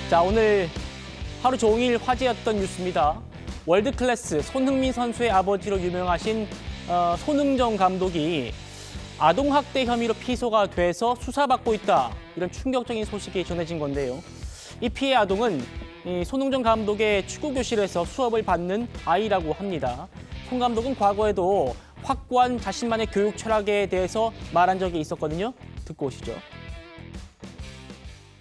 자, 오늘 하루 종일 화제였던 뉴스입니다. 월드클래스 손흥민 선수의 아버지로 유명하신 손흥정 감독이 아동학대 혐의로 피소가 돼서 수사받고 있다. 이런 충격적인 소식이 전해진 건데요. 이 피해 아동은 이 손흥정 감독의 축구교실에서 수업을 받는 아이라고 합니다. 손 감독은 과거에도 확고한 자신만의 교육 철학에 대해서 말한 적이 있었거든요. 듣고 오시죠.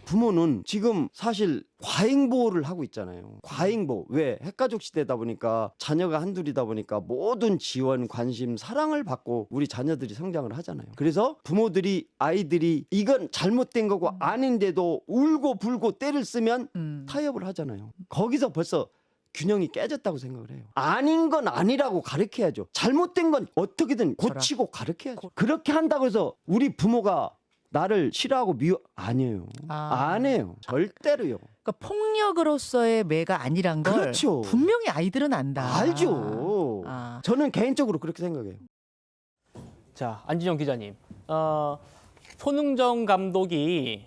부모는 지금 사실 과잉보호를 하고 있잖아요. 과잉보호. 왜? 핵가족 시대다 보니까 자녀가 한둘이다 보니까 모든 지원, 관심, 사랑을 받고 우리 자녀들이 성장을 하잖아요. 그래서 부모들이 아이들이 이건 잘못된 거고 아닌데도 울고 불고 때를 쓰면 타협을 하잖아요. 거기서 벌써 균형이 깨졌다고 생각을 해요. 아닌 건 아니라고 가르쳐야죠. 잘못된 건 어떻게든 고치고 가르쳐야죠. 그렇게 한다고 해서 우리 부모가 나를 싫어하고 아니에요. 안 해요. 절대로요. 그러니까 폭력으로서의 매가 아니란 걸 그렇죠. 분명히 아이들은 안다. 알죠. 저는 개인적으로 그렇게 생각해요. 자, 안진영 기자님. 손흥정 감독이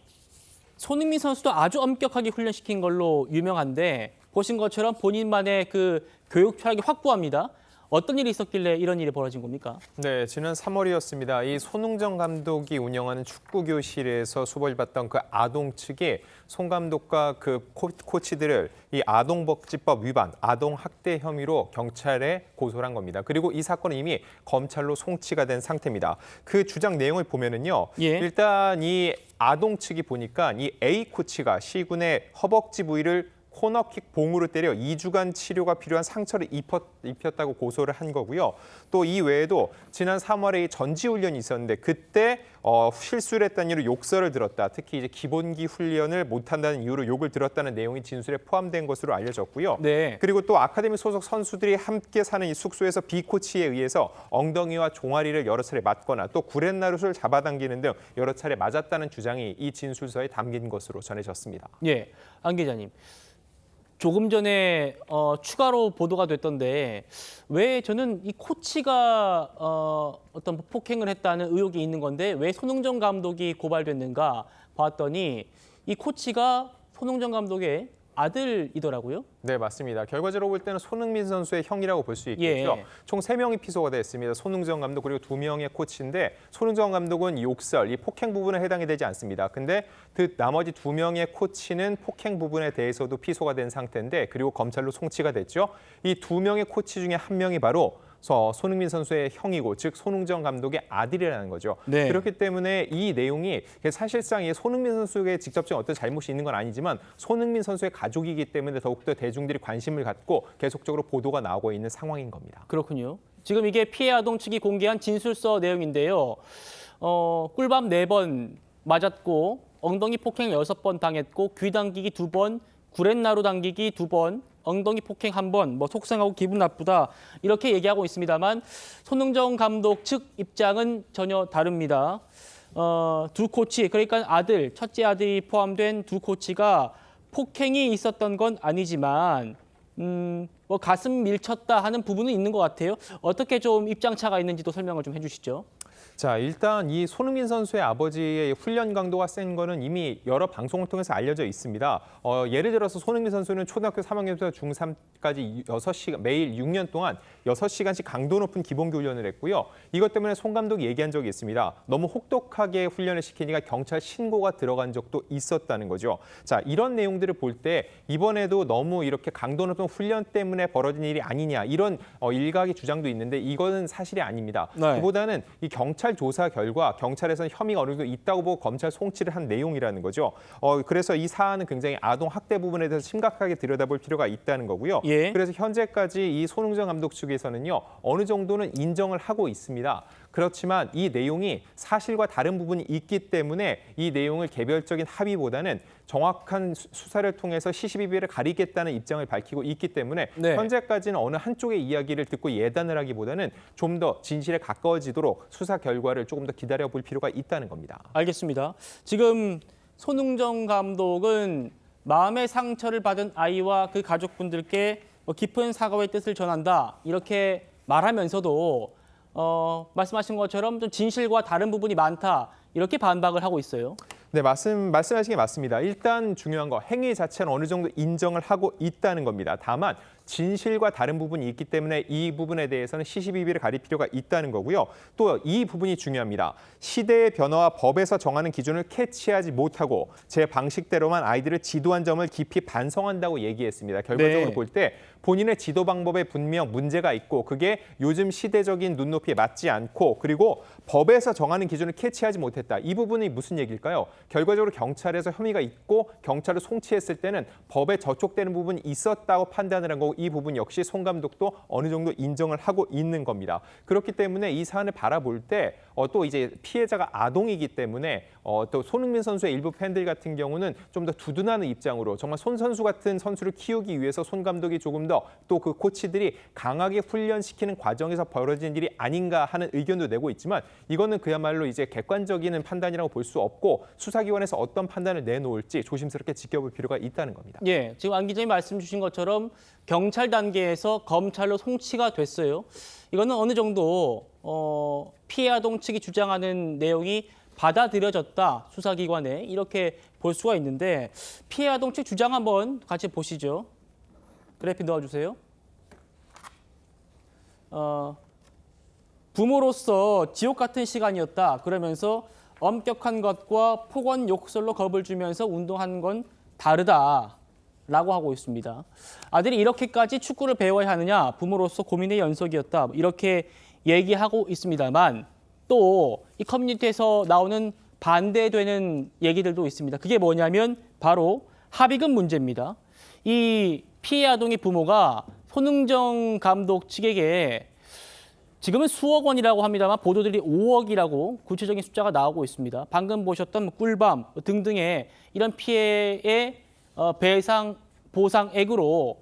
손흥민 선수도 아주 엄격하게 훈련시킨 걸로 유명한데 보신 것처럼 본인만의 그 교육 철학이 확고합니다. 어떤 일이 있었길래 이런 일이 벌어진 겁니까? 네, 지난 3월이었습니다. 이 손흥정 감독이 운영하는 축구 교실에서 수업을 받던 그 아동 측이 손 감독과 그 코치들을 이 아동복지법 위반, 아동학대 혐의로 경찰에 고소를 한 겁니다. 그리고 이 사건은 이미 검찰로 송치가 된 상태입니다. 그 주장 내용을 보면은요, 일단 이 아동 측이 보니까 이 A 코치가 C군의 허벅지 부위를 코너킥 봉으로 때려 2주간 치료가 필요한 상처를 입혔다고 고소를 한 거고요. 또 이 외에도 지난 3월에 전지훈련이 있었는데 그때 실수를 했다는 이유로 욕설을 들었다. 특히 이제 기본기 훈련을 못한다는 이유로 욕을 들었다는 내용이 진술에 포함된 것으로 알려졌고요. 네. 그리고 또 아카데미 소속 선수들이 함께 사는 이 숙소에서 B 코치에 의해서 엉덩이와 종아리를 여러 차례 맞거나 또 구렛나룻을 잡아당기는 등 여러 차례 맞았다는 주장이 이 진술서에 담긴 것으로 전해졌습니다. 예, 안 기자님. 조금 전에 추가로 보도가 됐던데 왜 저는 이 코치가 어떤 폭행을 했다는 의혹이 있는 건데 왜 손흥정 감독이 고발됐는가 봤더니 이 코치가 손흥정 감독의 아들이더라고요. 네, 맞습니다. 결과적으로 볼 때는 손흥민 선수의 형이라고 볼 수 있겠죠. 총 3명이 피소가 됐습니다. 손흥정 감독 그리고 2명의 코치인데 손흥정 감독은 욕설, 이 폭행 부분에 해당이 되지 않습니다. 근데 그 나머지 2명의 코치는 폭행 부분에 대해서도 피소가 된 상태인데 그리고 검찰로 송치가 됐죠. 이 2명의 코치 중에 1명이 바로 손흥민 선수의 형이고 즉 손흥정 감독의 아들이라는 거죠. 네. 그렇기 때문에 이 내용이 사실상 손흥민 선수에게 직접적인 어떤 잘못이 있는 건 아니지만 손흥민 선수의 가족이기 때문에 더욱더 대중들이 관심을 갖고 계속적으로 보도가 나오고 있는 상황인 겁니다. 그렇군요. 지금 이게 피해 아동 측이 공개한 진술서 내용인데요. 꿀밤 4번 맞았고 엉덩이 폭행 6번 당했고 귀 당기기 2번, 구렛나루 당기기 2번, 엉덩이 폭행 1번, 뭐 속상하고 기분 나쁘다 이렇게 얘기하고 있습니다만 손흥정 감독 측 입장은 전혀 다릅니다. 두 코치, 그러니까 아들, 첫째 아들이 포함된 두 코치가 폭행이 있었던 건 아니지만 뭐 가슴 밀쳤다 하는 부분은 있는 것 같아요. 어떻게 좀 입장 차가 있는지도 설명을 좀 해주시죠. 자, 일단 이 손흥민 선수의 아버지의 훈련 강도가 센 거는 이미 여러 방송을 통해서 알려져 있습니다. 예를 들어서 손흥민 선수는 초등학교 3학년부터 중3까지 6시간, 매일 6년 동안 6시간씩 강도 높은 기본기 훈련을 했고요. 이것 때문에 손 감독이 얘기한 적이 있습니다. 너무 혹독하게 훈련을 시키니까 경찰 신고가 들어간 적도 있었다는 거죠. 자, 이런 내용들을 볼 때 이번에도 너무 이렇게 강도 높은 훈련 때문에 벌어진 일이 아니냐 이런 일각의 주장도 있는데 이거는 사실이 아닙니다. 네. 그보다는 이 경찰 조사 결과 경찰에서는 혐의가 어느 정도 있다고 보고 검찰 송치를 한 내용이라는 거죠. 그래서 이 사안은 굉장히 아동 학대 부분에 대해서 심각하게 들여다볼 필요가 있다는 거고요. 그래서 현재까지 이 손흥정 감독 측에서는요. 어느 정도는 인정을 하고 있습니다. 그렇지만 이 내용이 사실과 다른 부분이 있기 때문에 이 내용을 개별적인 합의보다는 정확한 수사를 통해서 시시비비를 가리겠다는 입장을 밝히고 있기 때문에 현재까지는 어느 한쪽의 이야기를 듣고 예단을 하기보다는 좀 더 진실에 가까워지도록 수사 결과를 조금 더 기다려볼 필요가 있다는 겁니다. 알겠습니다. 지금 손흥정 감독은 마음의 상처를 받은 아이와 그 가족분들께 깊은 사과의 뜻을 전한다 이렇게 말하면서도 말씀하신 것처럼 좀 진실과 다른 부분이 많다 이렇게 반박을 하고 있어요. 네, 말씀하신 게 맞습니다. 일단 중요한 거 행위 자체는 어느 정도 인정을 하고 있다는 겁니다. 다만 진실과 다른 부분이 있기 때문에 이 부분에 대해서는 시시비비를 가릴 필요가 있다는 거고요. 또 이 부분이 중요합니다. 시대의 변화와 법에서 정하는 기준을 캐치하지 못하고 제 방식대로만 아이들을 지도한 점을 깊이 반성한다고 얘기했습니다. 결과적으로 네. 볼 때 본인의 지도 방법에 분명 문제가 있고 그게 요즘 시대적인 눈높이에 맞지 않고 그리고 법에서 정하는 기준을 캐치하지 못했다. 이 부분이 무슨 얘기일까요? 결과적으로 경찰에서 혐의가 있고 경찰을 송치했을 때는 법에 저촉되는 부분이 있었다고 판단을 한 거고 이 부분 역시 송 감독도 어느 정도 인정을 하고 있는 겁니다. 그렇기 때문에 이 사안을 바라볼 때 또 이제 피해자가 아동이기 때문에 또 손흥민 선수의 일부 팬들 같은 경우는 좀 더 두둔하는 입장으로 정말 손 선수 같은 선수를 키우기 위해서 손 감독이 조금 더 또 그 코치들이 강하게 훈련시키는 과정에서 벌어진 일이 아닌가 하는 의견도 내고 있지만 이거는 그야말로 이제 객관적인 판단이라고 볼 수 없고 수사기관에서 어떤 판단을 내놓을지 조심스럽게 지켜볼 필요가 있다는 겁니다. 예, 지금 안 기자님 말씀 주신 것처럼 경찰 단계에서 검찰로 송치가 됐어요. 이거는 어느 정도 피해 아동 측이 주장하는 내용이 받아들여졌다, 수사기관에 이렇게 볼 수가 있는데 피해 아동 측 주장 한번 같이 보시죠. 그래픽 넣어주세요. 부모로서 지옥 같은 시간이었다. 그러면서 엄격한 것과 폭언 욕설로 겁을 주면서 운동한 건 다르다라고 하고 있습니다. 아들이 이렇게까지 축구를 배워야 하느냐, 부모로서 고민의 연속이었다. 이렇게 얘기하고 있습니다만 또 이 커뮤니티에서 나오는 반대되는 얘기들도 있습니다. 그게 뭐냐면 바로 합의금 문제입니다. 이 피해 아동의 부모가 손흥정 감독 측에게 지금은 수억 원이라고 합니다만 보도들이 5억이라고 구체적인 숫자가 나오고 있습니다. 방금 보셨던 꿀밤 등등의 이런 피해의 배상 보상액으로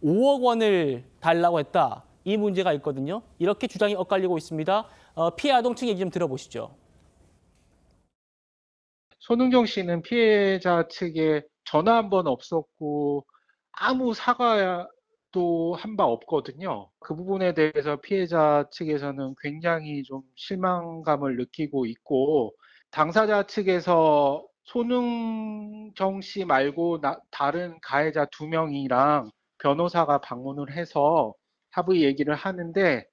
5억 원을 달라고 했다. 이 문제가 있거든요. 이렇게 주장이 엇갈리고 있습니다. 피해 아동 측 얘기 좀 들어보시죠. 손흥정 씨는 피해자 측에 전화 한 번 없었고 아무 사과도 한 바 없거든요. 그 부분에 대해서 피해자 측에서는 굉장히 좀 실망감을 느끼고 있고 당사자 측에서 손흥정 씨 말고 다른 가해자 2명이랑 변호사가 방문을 해서 합의 얘기를 하는데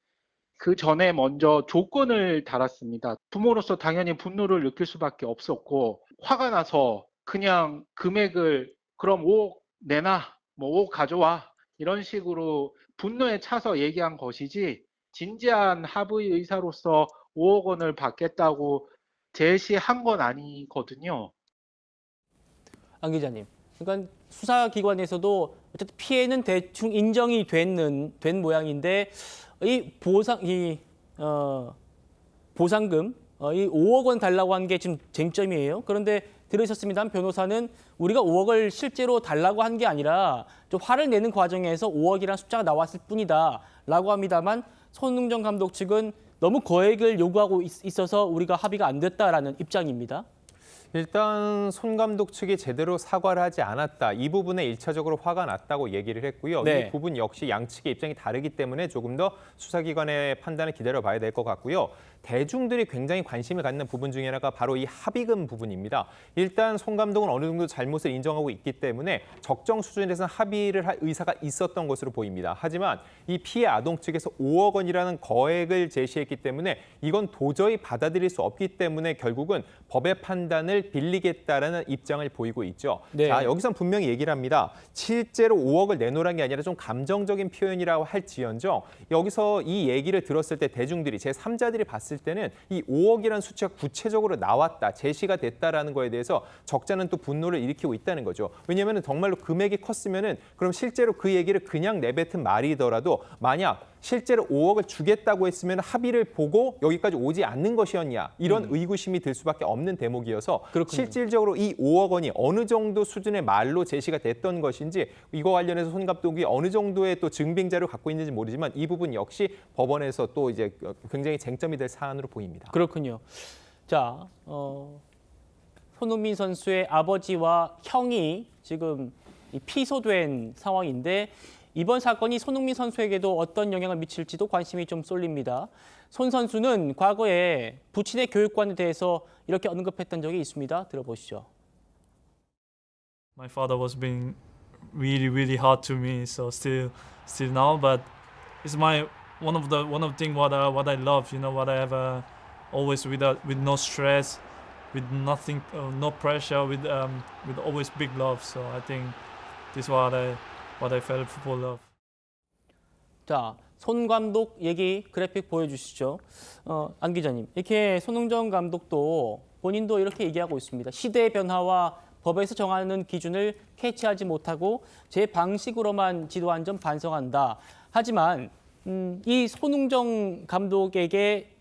그 전에 먼저 조건을 달았습니다. 부모로서 당연히 분노를 느낄 수밖에 없었고 화가 나서 그냥 금액을 그럼 5억 내놔, 뭐 5억 가져와 이런 식으로 분노에 차서 얘기한 것이지 진지한 합의 의사로서 5억 원을 받겠다고 제시한 건 아니거든요. 안 기자님. 그러니까 수사기관에서도 어쨌든 피해는 대충 인정이 된 모양인데 이 보상금 이 5억 원 달라고 한 게 지금 쟁점이에요. 그런데 들으셨습니다만 변호사는 우리가 5억을 실제로 달라고 한 게 아니라 좀 화를 내는 과정에서 5억이라는 숫자가 나왔을 뿐이다라고 합니다만 손흥정 감독 측은 너무 거액을 요구하고 있어서 우리가 합의가 안 됐다라는 입장입니다. 일단 손 감독 측이 제대로 사과를 하지 않았다. 이 부분에 일차적으로 화가 났다고 얘기를 했고요. 네. 이 부분 역시 양측의 입장이 다르기 때문에 조금 더 수사기관의 판단을 기다려봐야 될 것 같고요. 대중들이 굉장히 관심을 갖는 부분 중에 하나가 바로 이 합의금 부분입니다. 일단 손 감독은 어느 정도 잘못을 인정하고 있기 때문에 적정 수준에서 합의를 할 의사가 있었던 것으로 보입니다. 하지만 이 피해 아동 측에서 5억 원이라는 거액을 제시했기 때문에 이건 도저히 받아들일 수 없기 때문에 결국은 법의 판단을 빌리겠다라는 입장을 보이고 있죠. 네. 자, 여기선 분명히 얘기를 합니다. 실제로 5억을 내놓으란 게 아니라 좀 감정적인 표현이라고 할지언정 여기서 이 얘기를 들었을 때 대중들이 제3자들이 봤을 때는 이 5억이라는 수치가 구체적으로 나왔다, 제시가 됐다라는 거에 대해서 적잖은 또 분노를 일으키고 있다는 거죠. 왜냐하면 정말로 금액이 컸으면은 그럼 실제로 그 얘기를 그냥 내뱉은 말이더라도 만약 실제로 5억을 주겠다고 했으면 합의를 보고 여기까지 오지 않는 것이었냐 이런 의구심이 들 수밖에 없는 대목이어서 그렇군요. 실질적으로 이 5억 원이 어느 정도 수준의 말로 제시가 됐던 것인지 이거 관련해서 손 감독이 어느 정도의 또 증빙 자료를 갖고 있는지 모르지만 이 부분 역시 법원에서 또 이제 굉장히 쟁점이 될 사안으로 보입니다. 그렇군요. 자, 손흥민 선수의 아버지와 형이 지금 피소된 상황인데 이번 사건이 손흥민 선수에게도 어떤 영향을 미칠지도 관심이 좀 쏠립니다. 손 선수는 과거에 부친의 교육관에 대해서 이렇게 언급했던 적이 있습니다. 들어보시죠. My father was being really hard to me, so still now, but it's my one of the thing what I love, you know, what I have always with no stress, with nothing, no pressure, with always big love. So I think this is what I felt football love. 자, 손 감독 얘기 그래픽 보여주시죠. 안 기자님, 이렇게 손흥정 감독도 본인도 이렇게 얘기하고 있습니다. 시대의 변화와 법에서 정하는 기준을 캐치하지 못하고 제 방식으로만 지도한 점 반성한다. 하지만 이 손흥정 감독에게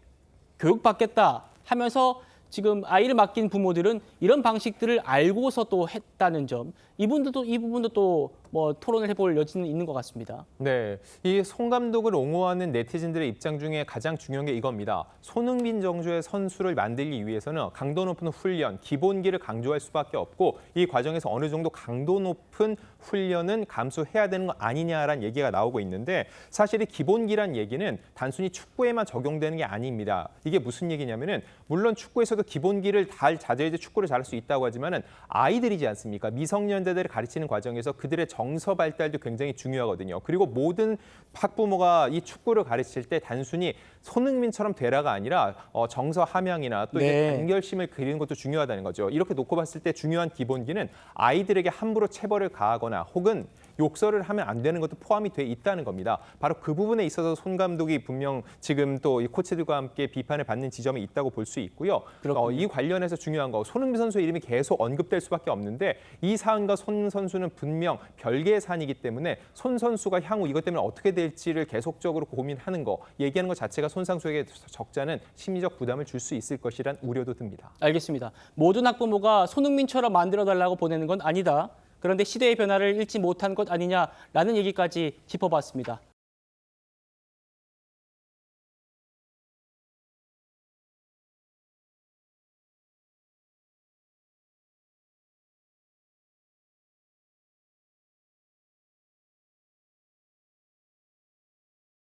교육받겠다 하면서 지금 아이를 맡긴 부모들은 이런 방식들을 알고서 또 했다는 점, 이 부분도 또 뭐 토론을 해볼 여지는 있는 것 같습니다. 네, 이 손 감독을 옹호하는 네티즌들의 입장 중에 가장 중요한 게 이겁니다. 손흥민 정도의 선수를 만들기 위해서는 강도 높은 훈련, 기본기를 강조할 수밖에 없고 이 과정에서 어느 정도 강도 높은 훈련은 감수해야 되는 거 아니냐라는 얘기가 나오고 있는데 사실 이 기본기란 얘기는 단순히 축구에만 적용되는 게 아닙니다. 이게 무슨 얘기냐면은 물론 축구에서도 기본기를 잘 자제해서 축구를 잘할 수 있다고 하지만은 아이들이지 않습니까? 미성년자들을 가르치는 과정에서 그들의 정서 발달도 굉장히 중요하거든요. 그리고 모든 학부모가 이 축구를 가르칠 때 단순히 손흥민처럼 되라가 아니라 정서 함양이나 또 이제 단결심을 그리는 것도 중요하다는 거죠. 이렇게 놓고 봤을 때 중요한 기본기는 아이들에게 함부로 체벌을 가하거나 혹은 욕설을 하면 안 되는 것도 포함이 돼 있다는 겁니다. 바로 그 부분에 있어서 손 감독이 분명 지금 또 이 코치들과 함께 비판을 받는 지점이 있다고 볼 수 있고요. 이 관련해서 중요한 거 손흥민 선수의 이름이 계속 언급될 수밖에 없는데 이 사안과 손 선수는 분명 별개의 사안이기 때문에 손 선수가 향후 이것 때문에 어떻게 될지를 계속적으로 고민하는 거, 얘기하는 것 자체가 손 선수에게 적잖은 심리적 부담을 줄 수 있을 것이란 우려도 듭니다. 알겠습니다. 모든 학부모가 손흥민처럼 만들어달라고 보내는 건 아니다. 그런데 시대의 변화를 읽지 못한 것 아니냐라는 얘기까지 짚어봤습니다.